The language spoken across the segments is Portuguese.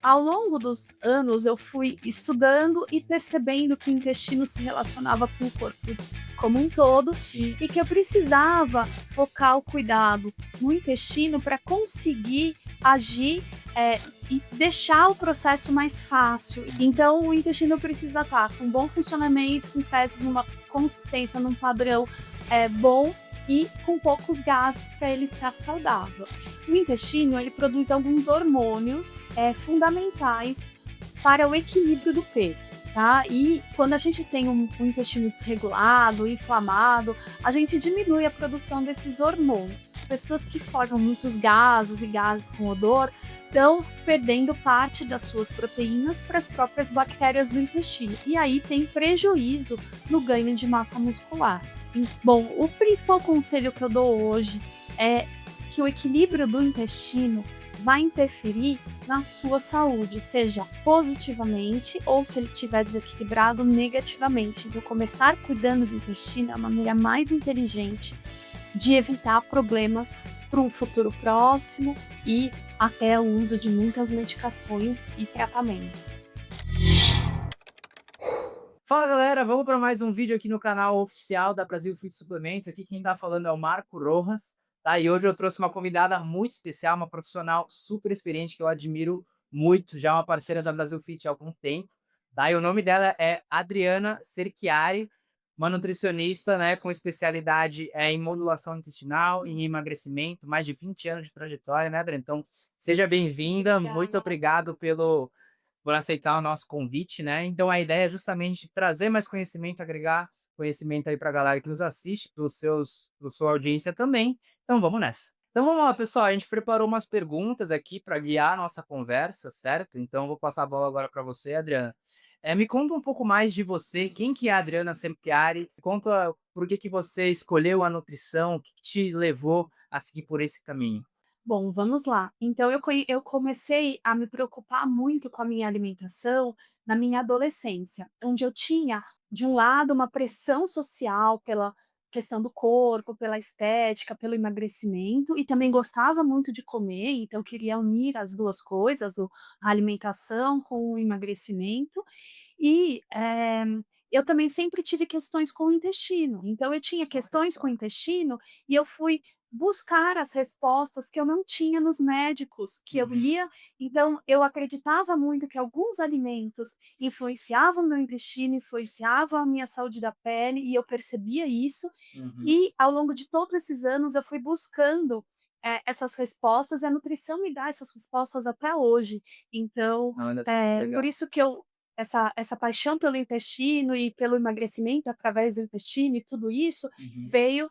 Ao longo dos anos, eu fui estudando e percebendo que o intestino se relacionava com o corpo como um todo Sim. e que eu precisava focar o cuidado no intestino para conseguir agir, e deixar o processo mais fácil. Então, o intestino precisa estar com bom funcionamento, com fezes numa consistência, num padrão bom e com poucos gases para ele estar saudável. O intestino ele produz alguns hormônios fundamentais para o equilíbrio do peso, tá? E quando a gente tem um intestino desregulado, inflamado, a gente diminui a produção desses hormônios. Pessoas que formam muitos gases e gases com odor estão perdendo parte das suas proteínas para as próprias bactérias do intestino. E aí tem prejuízo no ganho de massa muscular. Bom, o principal conselho que eu dou hoje é que o equilíbrio do intestino vai interferir na sua saúde, seja positivamente ou se ele estiver desequilibrado negativamente. Então, começar cuidando do intestino é a maneira mais inteligente de evitar problemas para um futuro próximo e até o uso de muitas medicações e tratamentos. Fala galera, vamos para mais um vídeo aqui no canal oficial da Brasil Fit Suplementos. Aqui quem tá falando é o Marco Rojas, tá? E hoje eu trouxe uma convidada muito especial, uma profissional super experiente que eu admiro muito, já uma parceira da Brasil Fit há algum tempo, tá? E o nome dela é Adriana Cerchiari, uma nutricionista, né, com especialidade em modulação intestinal, em emagrecimento, mais de 20 anos de trajetória, né, Adriana? Então, seja bem-vinda, muito obrigado por aceitar o nosso convite, né? Então a ideia é justamente trazer mais conhecimento, agregar conhecimento aí para a galera que nos assiste, para sua audiência também. Então vamos nessa. Então vamos lá, pessoal. A gente preparou umas perguntas aqui para guiar a nossa conversa, certo? Então vou passar a bola agora para você, Adriana. Me conta um pouco mais de você, quem que é a Adriana Sempiari? Conta por que você escolheu a nutrição, o que te levou a seguir por esse caminho. Bom, vamos lá. Então eu comecei a me preocupar muito com a minha alimentação na minha adolescência, onde eu tinha, de um lado, uma pressão social pela questão do corpo, pela estética, pelo emagrecimento, e também gostava muito de comer, então queria unir as 2 coisas, a alimentação com o emagrecimento. E, eu também sempre tive questões com o intestino, então eu tinha Olha questões com o só. intestino e eu fui buscar as respostas que eu não tinha nos médicos, que eu Uhum, lia. Então eu acreditava muito que alguns alimentos influenciavam meu intestino, influenciavam a minha saúde da pele, e eu percebia isso, uhum. e ao longo de todos esses anos eu fui buscando, essas respostas, e a nutrição me dá essas respostas até hoje. Então, Olha só, por legal. isso que eu essa paixão pelo intestino e pelo emagrecimento através do intestino e tudo isso Uhum. veio,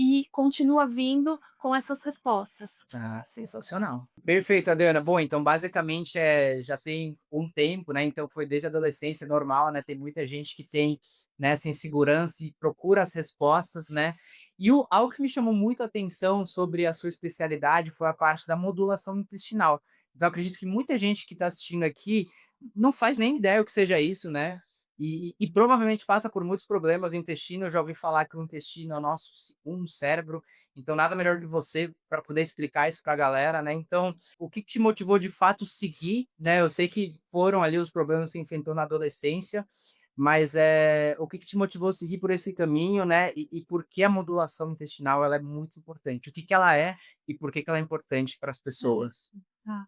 e continua vindo com essas respostas. Ah, sensacional. Perfeito, Adriana. Bom, então basicamente já tem um tempo, né? Então foi desde a adolescência normal, né? Tem muita gente que tem, né, essa insegurança e procura as respostas, né? E algo que me chamou muito a atenção sobre a sua especialidade foi a parte da modulação intestinal. Então acredito que muita gente que está assistindo aqui não faz nem ideia o que seja isso, né? E provavelmente passa por muitos problemas. O intestino, eu já ouvi falar que o intestino é o nosso segundo cérebro, então, nada melhor que você para poder explicar isso para a galera, né? Então, o que te motivou de fato seguir, né? Eu sei que foram ali os problemas que você enfrentou na adolescência, mas o que te motivou a seguir por esse caminho, né? E por que a modulação intestinal ela é muito importante? O que ela é e por que ela é importante para as Certo, pessoas? tá.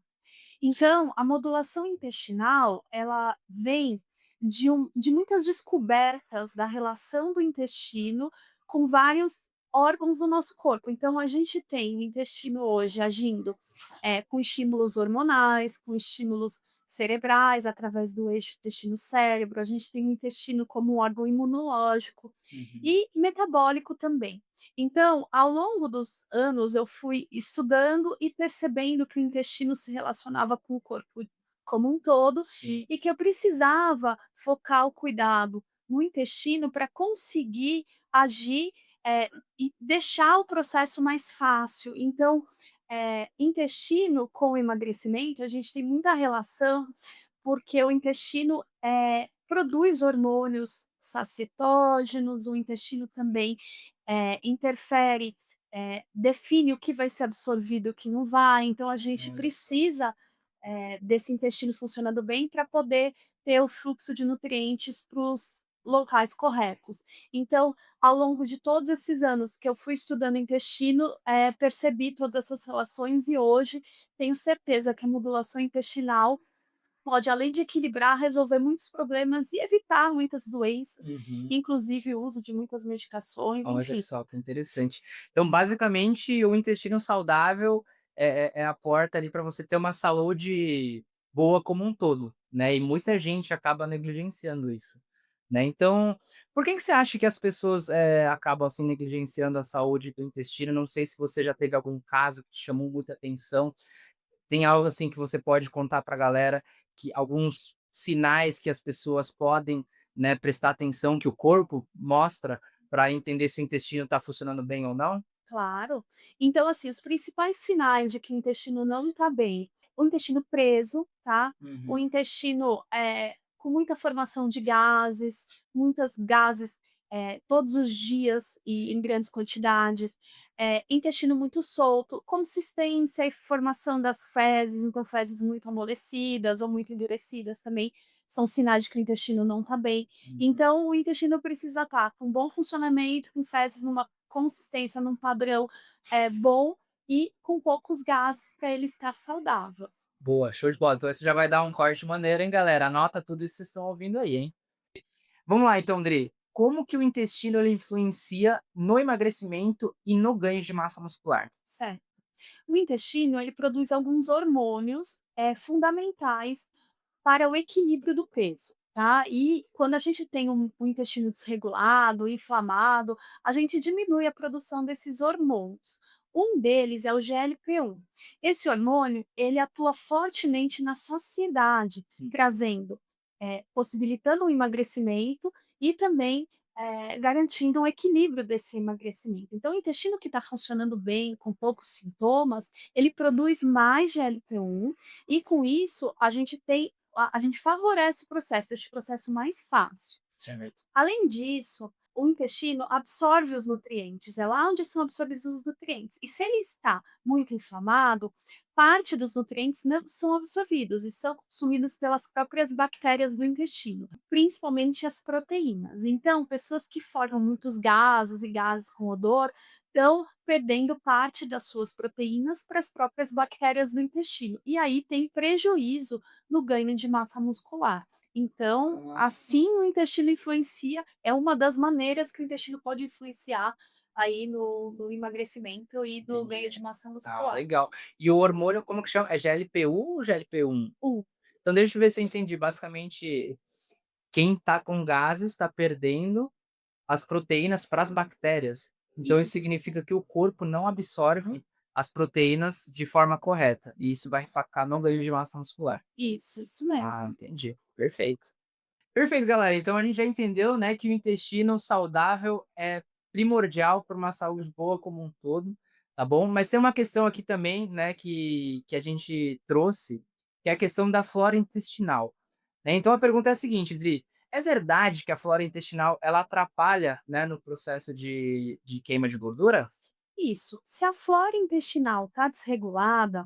Então, a modulação intestinal, ela vem de muitas descobertas da relação do intestino com vários órgãos do nosso corpo. Então, a gente tem o intestino hoje agindo, com estímulos hormonais, com estímulos cerebrais, através do eixo intestino-cérebro. A gente tem o intestino como um órgão imunológico Uhum. e metabólico também. Então, ao longo dos anos, eu fui estudando e percebendo que o intestino se relacionava com o corpo como um todo Sim. e que eu precisava focar o cuidado no intestino para conseguir agir, e deixar o processo mais fácil. Então, intestino com emagrecimento, a gente tem muita relação, porque o intestino, produz hormônios sacietógenos, o intestino também, interfere, define o que vai ser absorvido e o que não vai, então a gente Olha só. precisa desse intestino funcionando bem para poder ter o fluxo de nutrientes para os locais corretos. Então, ao longo de todos esses anos que eu fui estudando intestino, percebi todas essas relações e hoje tenho certeza que a modulação intestinal pode, além de equilibrar, resolver muitos problemas e evitar muitas doenças, Uhum. inclusive o uso de muitas medicações, Olha enfim. só, que interessante. Então, basicamente, o intestino saudável é a porta ali para você ter uma saúde boa como um todo, né, e muita gente acaba negligenciando isso, né. Então, por que você acha que as pessoas, acabam, assim, negligenciando a saúde do intestino? Não sei se você já teve algum caso que te chamou muita atenção. Tem algo, assim, que você pode contar para a galera, que alguns sinais que as pessoas podem, né, prestar atenção, que o corpo mostra para entender se o intestino está funcionando bem ou não? Claro. Então, assim, os principais sinais de que o intestino não está bem: o intestino preso, tá? O Uhum. intestino com muita formação de gases, muitas gases todos os dias e em Sim. grandes quantidades, intestino muito solto, consistência e formação das fezes, então fezes muito amolecidas ou muito endurecidas também são sinais de que o intestino não está bem. Uhum. Então, o intestino precisa estar com bom funcionamento, com fezes numa consistência, num padrão bom e com poucos gases para ele estar saudável. Boa, show de bola. Então esse já vai dar um corte maneiro, hein, galera. Anota tudo isso que vocês estão ouvindo aí, hein. Vamos lá então, Dri. Como que o intestino ele influencia no emagrecimento e no ganho de massa muscular? Certo. O intestino, ele produz alguns hormônios fundamentais para o equilíbrio do peso, tá? E quando a gente tem um intestino desregulado, inflamado, a gente diminui a produção desses hormônios. Um deles é o GLP-1. Esse hormônio, ele atua fortemente na saciedade, Hum. trazendo, possibilitando o emagrecimento e também garantindo um equilíbrio desse emagrecimento. Então, o intestino que está funcionando bem, com poucos sintomas, ele produz mais GLP-1 e com isso a gente favorece o processo, deixa o processo mais fácil. Certo. Além disso, o intestino absorve os nutrientes, é lá onde são absorvidos os nutrientes. E se ele está muito inflamado, parte dos nutrientes não são absorvidos e são consumidos pelas próprias bactérias do intestino, principalmente as proteínas. Então, pessoas que formam muitos gases e gases com odor estão perdendo parte das suas proteínas para as próprias bactérias do intestino. E aí tem prejuízo no ganho de massa muscular. Então, assim o intestino influencia, é uma das maneiras que o intestino pode influenciar aí no emagrecimento e no Entendi. ganho de massa Ah, muscular. legal. E o hormônio como que chama? É GLP-1 ou GLP-1? Um, Então deixa eu ver se eu entendi. Basicamente, quem tá com gases está perdendo as proteínas para as bactérias. Então isso isso, significa que o corpo não absorve as proteínas de forma correta, e isso vai impactar no ganho de massa muscular. isso Ah, mesmo. entendi. Perfeito. Perfeito, galera. Então a gente já entendeu, né, que o intestino saudável é primordial para uma saúde boa como um todo, tá bom? Mas tem uma questão aqui também, né, que a gente trouxe, que é a questão da flora intestinal, né? Então a pergunta é a seguinte, Dri, é verdade que a flora intestinal ela atrapalha, né, no processo de queima de gordura? Isso. Se a flora intestinal está desregulada,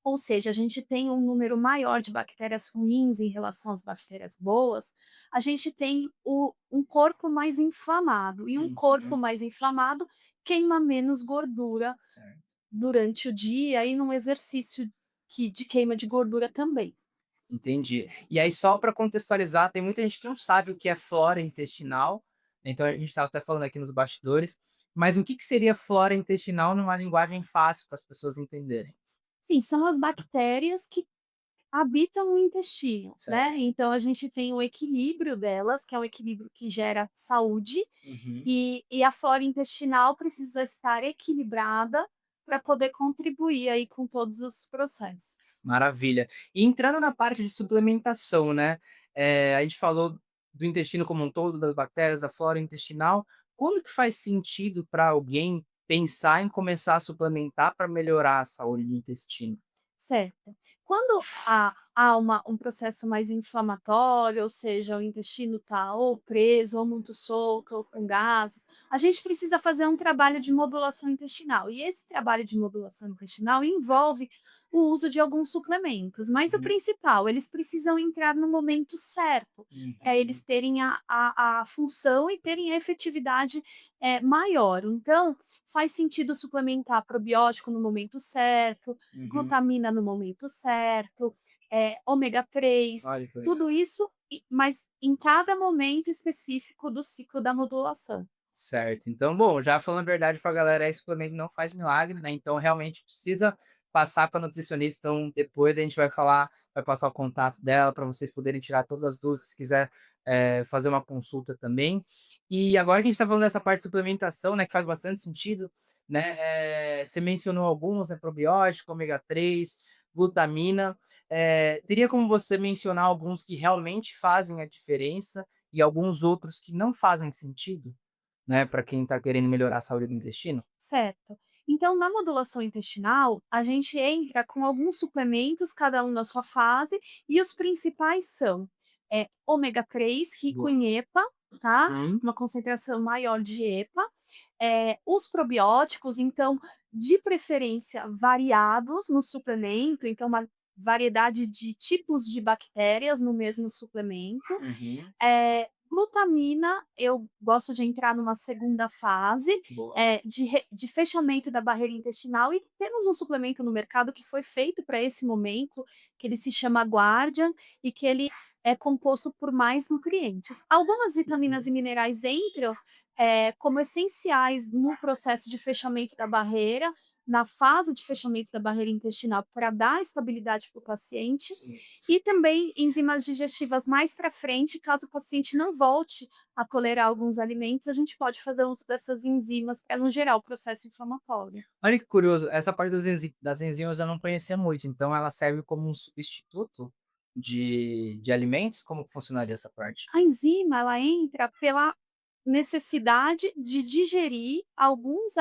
ou seja, a gente tem um número maior de bactérias ruins em relação às bactérias boas, a gente tem um corpo mais inflamado. E um corpo Uhum. mais inflamado queima menos gordura Certo. durante o dia e num exercício de queima de gordura também. Entendi. E aí, só para contextualizar, tem muita gente que não sabe o que é flora intestinal, então a gente estava até falando aqui nos bastidores, mas o que que seria flora intestinal numa linguagem fácil para as pessoas entenderem? Sim, são as bactérias que habitam o intestino, Certo. né? Então a gente tem o equilíbrio delas, que é um equilíbrio que gera saúde, Uhum. e a flora intestinal precisa estar equilibrada para poder contribuir aí com todos os processos. Maravilha. E entrando na parte de suplementação, né, a gente falou do intestino como um todo, das bactérias, da flora intestinal. Quando que faz sentido para alguém pensar em começar a suplementar para melhorar a saúde do intestino? Certo. Quando há um processo mais inflamatório, ou seja, o intestino está ou preso, ou muito solto, ou com gases, a gente precisa fazer um trabalho de modulação intestinal. E esse trabalho de modulação intestinal envolve o uso de alguns suplementos. Mas o Uhum, principal, eles precisam entrar no momento certo, é uhum, eles terem a função e terem a efetividade maior. Então, faz sentido suplementar probiótico no momento certo, uhum. glutamina no momento certo, ômega 3, Olha que legal. tudo isso, mas em cada momento específico do ciclo da modulação. Certo. Então, bom, já falando a verdade pra galera, aí suplemento não faz milagre, né, então realmente precisa passar pra nutricionista, então depois a gente vai passar o contato dela para vocês poderem tirar todas as dúvidas, se quiser, fazer uma consulta também. E agora que a gente tá falando dessa parte de suplementação, né, que faz bastante sentido, né, você mencionou alguns, né, probiótico, ômega 3, glutamina, teria como você mencionar alguns que realmente fazem a diferença e alguns outros que não fazem sentido? Né, para quem está querendo melhorar a saúde do intestino? Certo. Então, na modulação intestinal, a gente entra com alguns suplementos, cada um na sua fase, e os principais são ômega 3, rico Boa. em EPA, tá? Hum. Uma concentração maior de EPA. Os probióticos, então, de preferência variados no suplemento, então, uma variedade de tipos de bactérias no mesmo suplemento. Uhum. Glutamina, eu gosto de entrar numa segunda fase, Boa. de fechamento da barreira intestinal, e temos um suplemento no mercado que foi feito para esse momento, que ele se chama Guardian e que ele é composto por mais nutrientes. Algumas vitaminas Uhum. e minerais entram, como essenciais no processo de fechamento da barreira, na fase de fechamento da barreira intestinal, para dar estabilidade para o paciente, Sim. e também enzimas digestivas mais para frente, caso o paciente não volte a tolerar alguns alimentos, a gente pode fazer uso dessas enzimas para não gerar o processo inflamatório. Olha que curioso, essa parte das enzimas eu não conhecia muito, então ela serve como um substituto de alimentos? Como que funcionaria essa parte? A enzima, ela entra pela necessidade de digerir alguns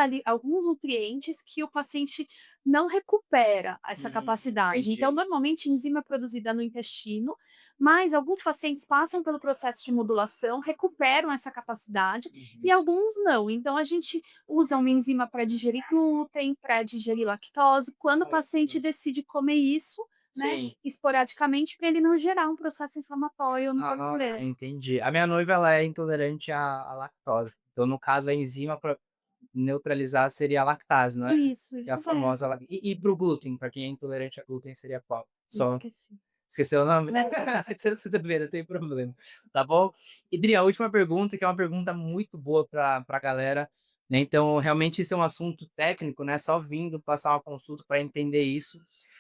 nutrientes que o paciente não recupera essa capacidade. Então, Entendi. normalmente, a enzima é produzida no intestino, mas alguns pacientes passam pelo processo de modulação, recuperam essa capacidade e Uhum. alguns não. Então, a gente usa uma enzima para digerir glúten, para digerir lactose, quando o Olha que paciente legal. decide comer isso, né, Sim. esporadicamente, para ele não gerar um processo inflamatório no corpo Ah, dele. entendi. A minha noiva, ela é intolerante à lactose, então no caso a enzima para neutralizar seria a lactase, não é? Que é a Isso famosa mesmo. la e para o glúten, para quem é intolerante a glúten seria qual? Só Esqueci. esqueceu o nome? Né. Tudo bem, não tem problema, tá bom? E Dri, a última pergunta, que é uma pergunta muito boa pra galera, né, então realmente isso é um assunto técnico, né, só vindo passar uma consulta para entender isso,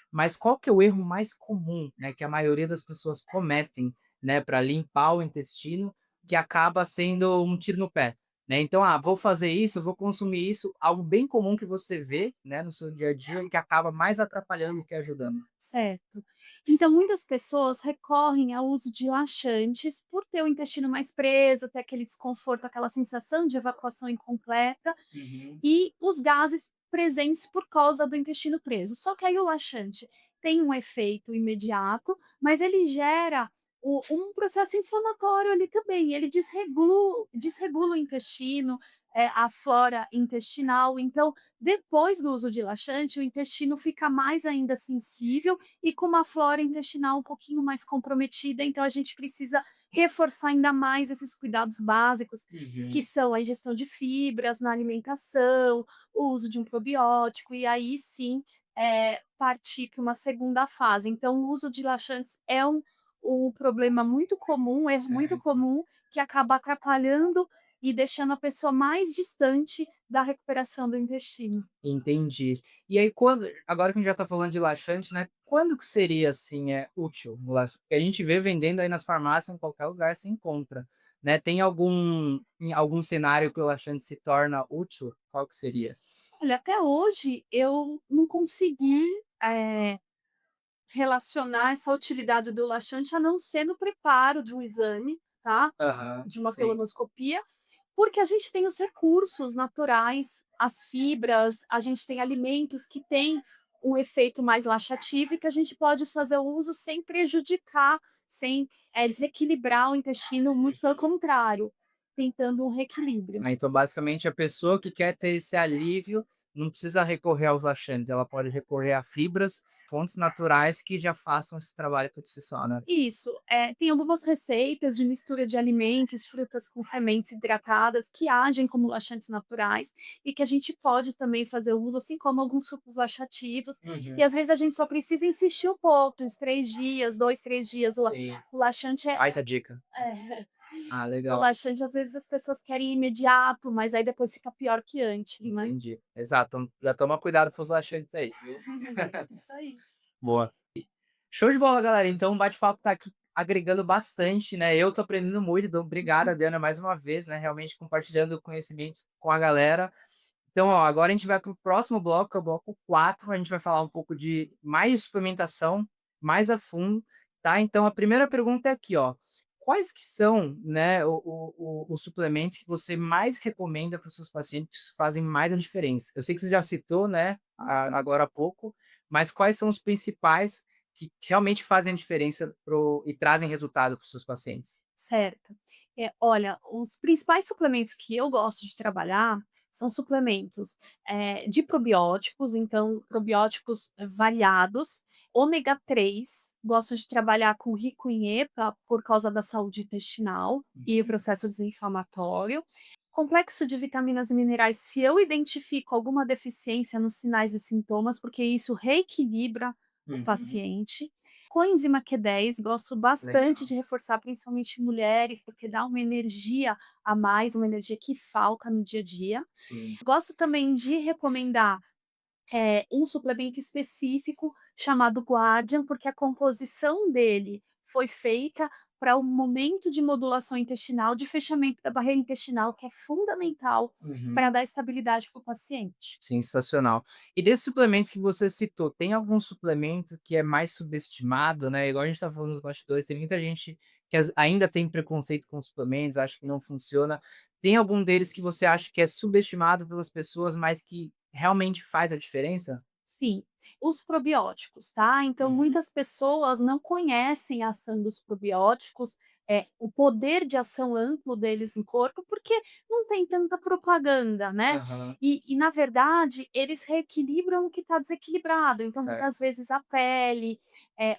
mas qual que é o erro mais comum, né, que a maioria das pessoas cometem, né, para limpar o intestino, que acaba sendo um tiro no pé, né? Então, vou fazer isso, vou consumir isso, algo bem comum que você vê, né, no seu dia a dia e que acaba mais atrapalhando do que ajudando. Certo. Então, muitas pessoas recorrem ao uso de laxantes por ter o intestino mais preso, ter aquele desconforto, aquela sensação de evacuação incompleta Uhum. e os gases presentes por causa do intestino preso. Só que aí o laxante tem um efeito imediato, mas ele gera um processo inflamatório ali também. Ele desregula o intestino, a flora intestinal. Então, depois do uso de laxante, o intestino fica mais ainda sensível e com uma flora intestinal um pouquinho mais comprometida. Então, a gente precisa reforçar ainda mais esses cuidados básicos, que Uhum. são a ingestão de fibras na alimentação, o uso de um probiótico, e aí sim, partir para uma segunda fase. Então, o uso de laxantes é um problema muito comum, um erro muito Certo. comum, que acaba atrapalhando e deixando a pessoa mais distante da recuperação do intestino. Entendi. E aí quando agora que a gente já tá falando de laxante, né, quando que seria, assim, útil o laxante? Porque a gente vê vendendo aí nas farmácias, em qualquer lugar se encontra, né. Tem algum cenário que o laxante se torna útil? Qual que seria? Olha, até hoje eu não consegui, eh, relacionar essa utilidade do laxante a não ser no preparo de um exame, tá, Aham, de uma sim. colonoscopia, porque a gente tem os recursos naturais, as fibras, a gente tem alimentos que têm um efeito mais laxativo e que a gente pode fazer o uso sem prejudicar, sem, desequilibrar o intestino, muito pelo contrário, tentando um reequilíbrio. Então basicamente a pessoa que quer ter esse alívio, não precisa recorrer aos laxantes, ela pode recorrer a fibras, fontes naturais que já façam esse trabalho por si só, né? Isso, tem algumas receitas de mistura de alimentos, frutas com sementes hidratadas que agem como laxantes naturais e que a gente pode também fazer uso, assim como alguns sucos laxativos. E Uhum. às vezes a gente só precisa insistir um pouco, uns 3 dias, 2, 3 dias. Sim, O laxante baita dica. é Ah, o legal. laxante às vezes as pessoas querem imediato, mas aí depois fica pior que antes, né. Entendi. Exato, então já toma cuidado com os laxantes aí, viu? Isso aí. Boa. Show de bola, galera. Então o bate-papo tá aqui agregando bastante, né? Eu tô aprendendo muito, então obrigado, Adriana, mais uma vez, né? Realmente compartilhando conhecimentos com a galera. Então, ó, agora a gente vai para o próximo bloco, que é o bloco 4. A gente vai falar um pouco de mais suplementação, mais a fundo, tá? Então, a primeira pergunta é aqui, ó. Quais que são, né, os suplementos que você mais recomenda para os seus pacientes que fazem mais a diferença? Eu sei que você já citou, né, agora há pouco, mas quais são os principais que realmente fazem a diferença e trazem resultado para os seus pacientes? Certo. Olha, os principais suplementos que eu gosto de trabalhar são suplementos, de probióticos, então probióticos variados, ômega 3, gosto de trabalhar com rico em EPA por causa da saúde intestinal e o processo desinflamatório. Complexo de vitaminas e minerais, se eu identifico alguma deficiência nos sinais e sintomas, porque isso reequilibra o Uhum. paciente. Coenzima Q10, gosto bastante Legal. de reforçar, principalmente em mulheres, porque dá uma energia a mais, uma energia que falta no dia a dia. Sim. Gosto também de recomendar, um suplemento específico chamado Guardian, porque a composição dele foi feita para o momento de modulação intestinal, de fechamento da barreira intestinal, que é fundamental Uhum. para dar estabilidade para o paciente. Sensacional. E desses suplementos que você citou, tem algum suplemento que é mais subestimado, né? Igual a gente tá falando nos bastidores, tem muita gente que ainda tem preconceito com suplementos, acha que não funciona. Tem algum deles que você acha que é subestimado pelas pessoas, mas que realmente faz a diferença? Sim, os probióticos, tá? Então, Uhum. muitas pessoas não conhecem a ação dos probióticos, o poder de ação amplo deles no corpo, porque não tem tanta propaganda, né? Aham, E na verdade, eles reequilibram o que está desequilibrado. Então, certo. muitas vezes, a pele,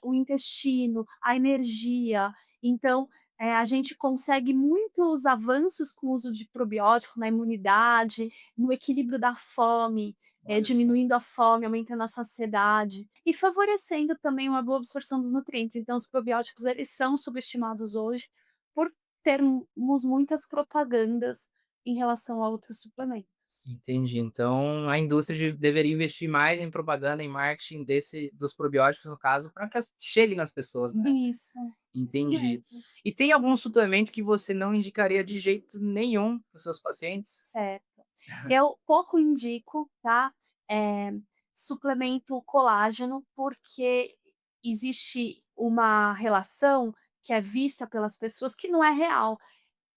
o intestino, a energia. Então, a gente consegue muitos avanços com o uso de probiótico na imunidade, no equilíbrio da fome, Olha só. diminuindo a fome, aumentando a saciedade e favorecendo também uma boa absorção dos nutrientes. Então, os probióticos eles são subestimados hoje por termos muitas propagandas em relação a outros suplementos. Entendi. Então a indústria deveria investir mais em propaganda, em marketing dos probióticos, no caso, para que chegue nas pessoas, né? Isso Entendi. mesmo, E tem algum suplemento que você não indicaria de jeito nenhum para os seus pacientes? certo. Eu pouco indico, tá, suplemento colágeno, porque existe uma relação que é vista pelas pessoas que não é real.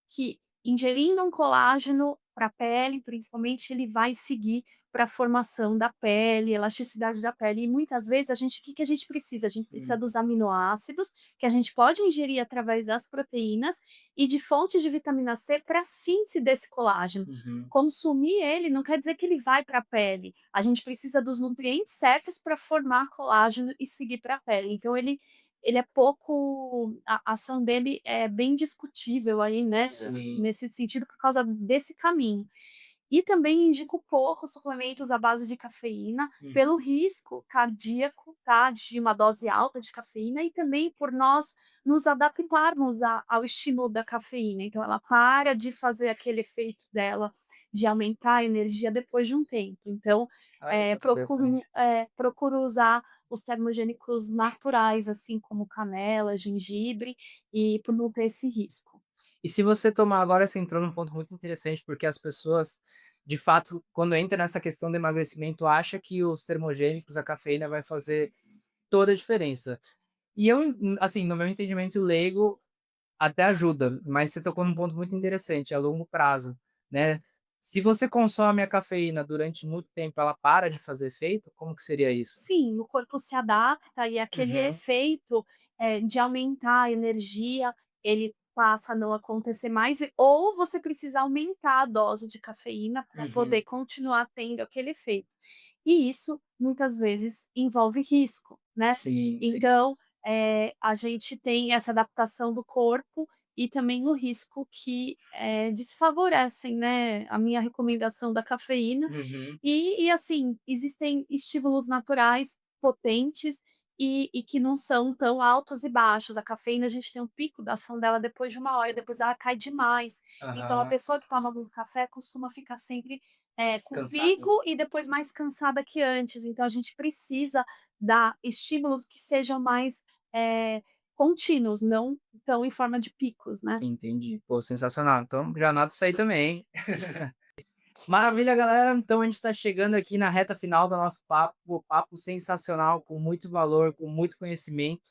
Que ingerindo um colágeno para a pele, principalmente, ele vai seguir para a formação da pele, elasticidade da pele. E muitas vezes o que que a gente precisa? A gente precisa Hum. dos aminoácidos, que a gente pode ingerir através das proteínas, e de fontes de vitamina C para a síntese desse colágeno. Uhum. Consumir ele não quer dizer que ele vai para a pele. A gente precisa dos nutrientes certos para formar colágeno e seguir para a pele. Então ele é pouco a ação dele é bem discutível aí, né, Sim. nesse sentido, por causa desse caminho. E também indico pouco suplementos à base de cafeína, Hum. pelo risco cardíaco, tá, de uma dose alta de cafeína e também por nós nos adaptarmos ao estímulo da cafeína. Então ela para de fazer aquele efeito dela de aumentar a energia depois de um tempo. Então, Olha só que interessante. procuro usar os termogênicos naturais, assim como canela, gengibre, e por não ter esse risco. E se você tomar agora, você entrou num ponto muito interessante, porque as pessoas, de fato, quando entra nessa questão do emagrecimento, acha que os termogênicos, a cafeína vai fazer toda a diferença. E eu, assim, no meu entendimento leigo, até ajuda, mas você tocou num ponto muito interessante, a longo prazo, né. Se você consome a cafeína durante muito tempo, ela para de fazer efeito, como que seria isso? Sim, o corpo se adapta e aquele Uhum. efeito, de aumentar a energia, ele passa a não acontecer mais, ou você precisa aumentar a dose de cafeína para Uhum. poder continuar tendo aquele efeito. E isso muitas vezes envolve risco, né. Sim, sim. Então, a gente tem essa adaptação do corpo e também o risco que, desfavorecem, né, a minha recomendação da cafeína. Uhum. E assim, existem estímulos naturais potentes e que não são tão altos e baixos. A cafeína, a gente tem um pico da ação dela depois de 1 hora, depois ela cai demais. Então a Aham. pessoa que toma muito café costuma ficar sempre, com Cansado. pico e depois mais cansada que antes. Então a gente precisa dar estímulos que sejam mais, contínuos, não tão em forma de picos, né. Entendi. Pô, sensacional. Então já anota isso aí também, hein. Maravilha, galera. Então a gente está chegando aqui na reta final do nosso papo, papo sensacional, com muito valor, com muito conhecimento,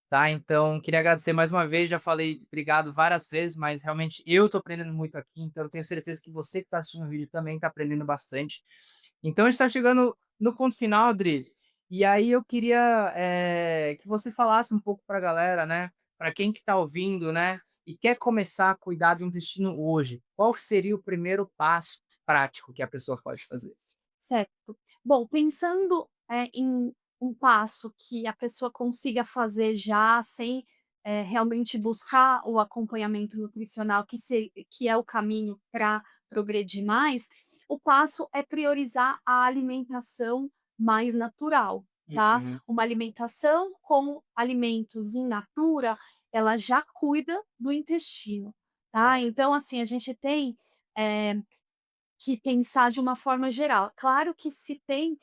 tá? Então, queria agradecer mais uma vez, já falei obrigado várias vezes, mas realmente eu estou aprendendo muito aqui, então eu tenho certeza que você que está assistindo o vídeo também está aprendendo bastante. Então a gente está chegando no ponto final, Adri, e aí eu queria que você falasse um pouco para a galera, né? Para quem que está ouvindo, né? E quer começar a cuidar do intestino hoje, qual seria o primeiro passo prático que a pessoa pode fazer? Certo. Bom, pensando, em um passo que a pessoa consiga fazer já sem, realmente buscar o acompanhamento nutricional que é o caminho para progredir mais, o passo é priorizar a alimentação mais natural, tá. Uhum. Uma alimentação com alimentos in natura, ela já cuida do intestino, tá. Então, assim, a gente tem, eh que pensar de uma forma geral. Claro que se tem,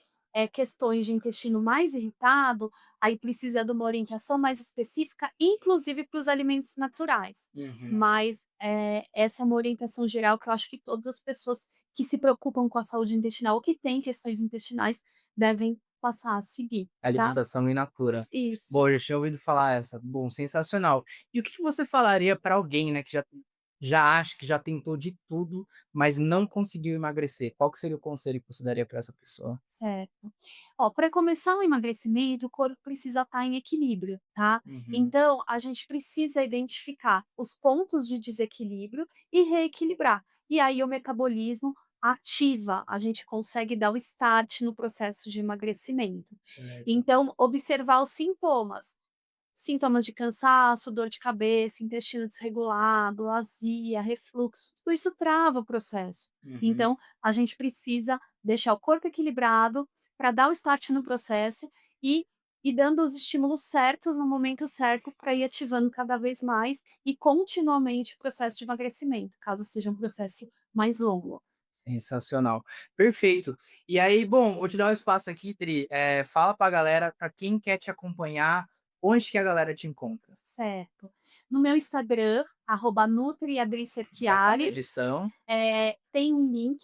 questões de intestino mais irritado, aí precisa de uma orientação mais específica, inclusive para os alimentos naturais. Uhum. Mas, essa é uma orientação geral que eu acho que todas as pessoas que se preocupam com a saúde intestinal ou que têm questões intestinais devem passar a seguir, tá? Alimentação in natura. Isso. Bom, eu já tinha ouvido falar essa. Bom, sensacional. E o que que você falaria para alguém, né, que já acha que já tentou de tudo, mas não conseguiu emagrecer? Qual que seria o conselho que você daria para essa pessoa? Certo. Ó, para começar o emagrecimento, o corpo precisa estar em equilíbrio, tá? Uhum. Então, a gente precisa identificar os pontos de desequilíbrio e reequilibrar. E aí o metabolismo ativa, a gente consegue dar o start no processo de emagrecimento. Certo. Então, observar os sintomas. Sintomas de cansaço, dor de cabeça, intestino desregulado, azia, refluxo, tudo isso trava o processo. Uhum. Então, a gente precisa deixar o corpo equilibrado para dar o start no processo e ir dando os estímulos certos no momento certo para ir ativando cada vez mais e continuamente o processo de emagrecimento, caso seja um processo mais longo. Sensacional. Perfeito. E aí, bom, vou te dar um espaço aqui, Tri. Fala pra galera, pra quem quer te acompanhar, onde que a galera te encontra? Certo. No meu Instagram, Vai estar na @nutriadricerchiari. edição. Tem um link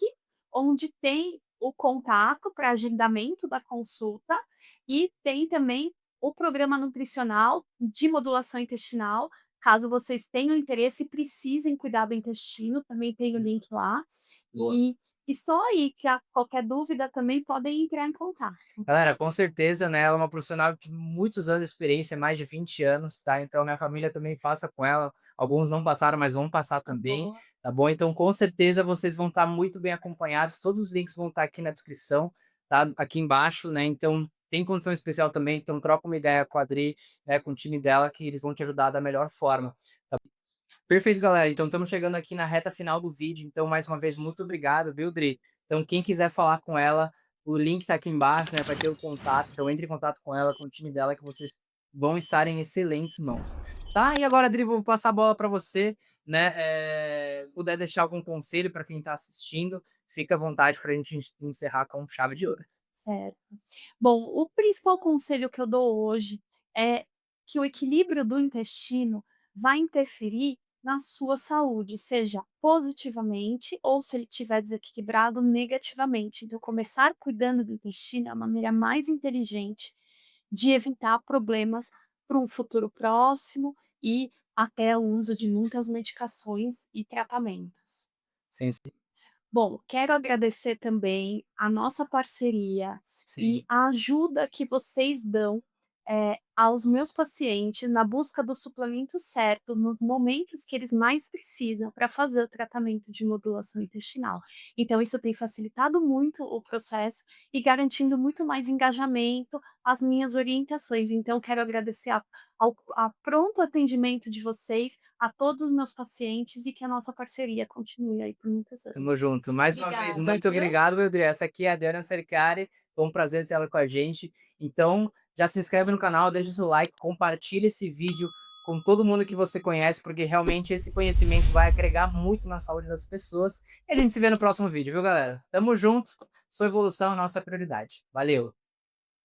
onde tem o contato para agendamento da consulta e tem também o programa nutricional de modulação intestinal. Caso vocês tenham interesse e precisem cuidar do intestino, também tem o link lá. Boa. E estou aí, que a qualquer dúvida também podem entrar em contato. Galera, com certeza, né, ela é uma profissional de muitos anos de experiência, mais de 20 anos, tá? Então minha família também passa com ela, alguns não passaram, mas vão passar também, Boa. tá bom? Então com certeza vocês vão estar muito bem acompanhados, todos os links vão estar aqui na descrição, tá? Aqui embaixo, né? Então tem condição especial também, então troca uma ideia com a Adri, né, com o time dela, que eles vão te ajudar da melhor forma. Perfeito, galera. Então estamos chegando aqui na reta final do vídeo. Então, mais uma vez, muito obrigado, viu, Dri? Então, quem quiser falar com ela, o link tá aqui embaixo, né? Vai ter o contato. Então, entre em contato com ela, com o time dela, que vocês vão estar em excelentes mãos. Tá? E agora, Dri, vou passar a bola para você, né? Puder deixar algum conselho para quem está assistindo, fica à vontade para a gente encerrar com chave de ouro. Certo. Bom, o principal conselho que eu dou hoje é que o equilíbrio do intestino vai interferir na sua saúde, seja positivamente ou se ele estiver desequilibrado negativamente. Então, começar cuidando do intestino é a maneira mais inteligente de evitar problemas para um futuro próximo e até o uso de muitas medicações e tratamentos. Sim, Bom, quero agradecer também a nossa parceria e sim. a ajuda que vocês dão aos meus pacientes na busca do suplemento certo, nos momentos que eles mais precisam para fazer o tratamento de modulação intestinal. Então isso tem facilitado muito o processo e garantindo muito mais engajamento às minhas orientações. Então quero agradecer a pronto atendimento de vocês, a todos os meus pacientes e que a nossa parceria continue aí por muitos anos. Tamo junto. Mais uma vez, Obrigada, muito viu? obrigado, meu Deus. Essa aqui é a Diana Cercari. Foi um prazer ter ela com a gente. Então, já se inscreve no canal, deixa o seu like, compartilha esse vídeo com todo mundo que você conhece, porque realmente esse conhecimento vai agregar muito na saúde das pessoas. E a gente se vê no próximo vídeo, viu, galera? Tamo junto. Sua evolução é nossa prioridade. Valeu!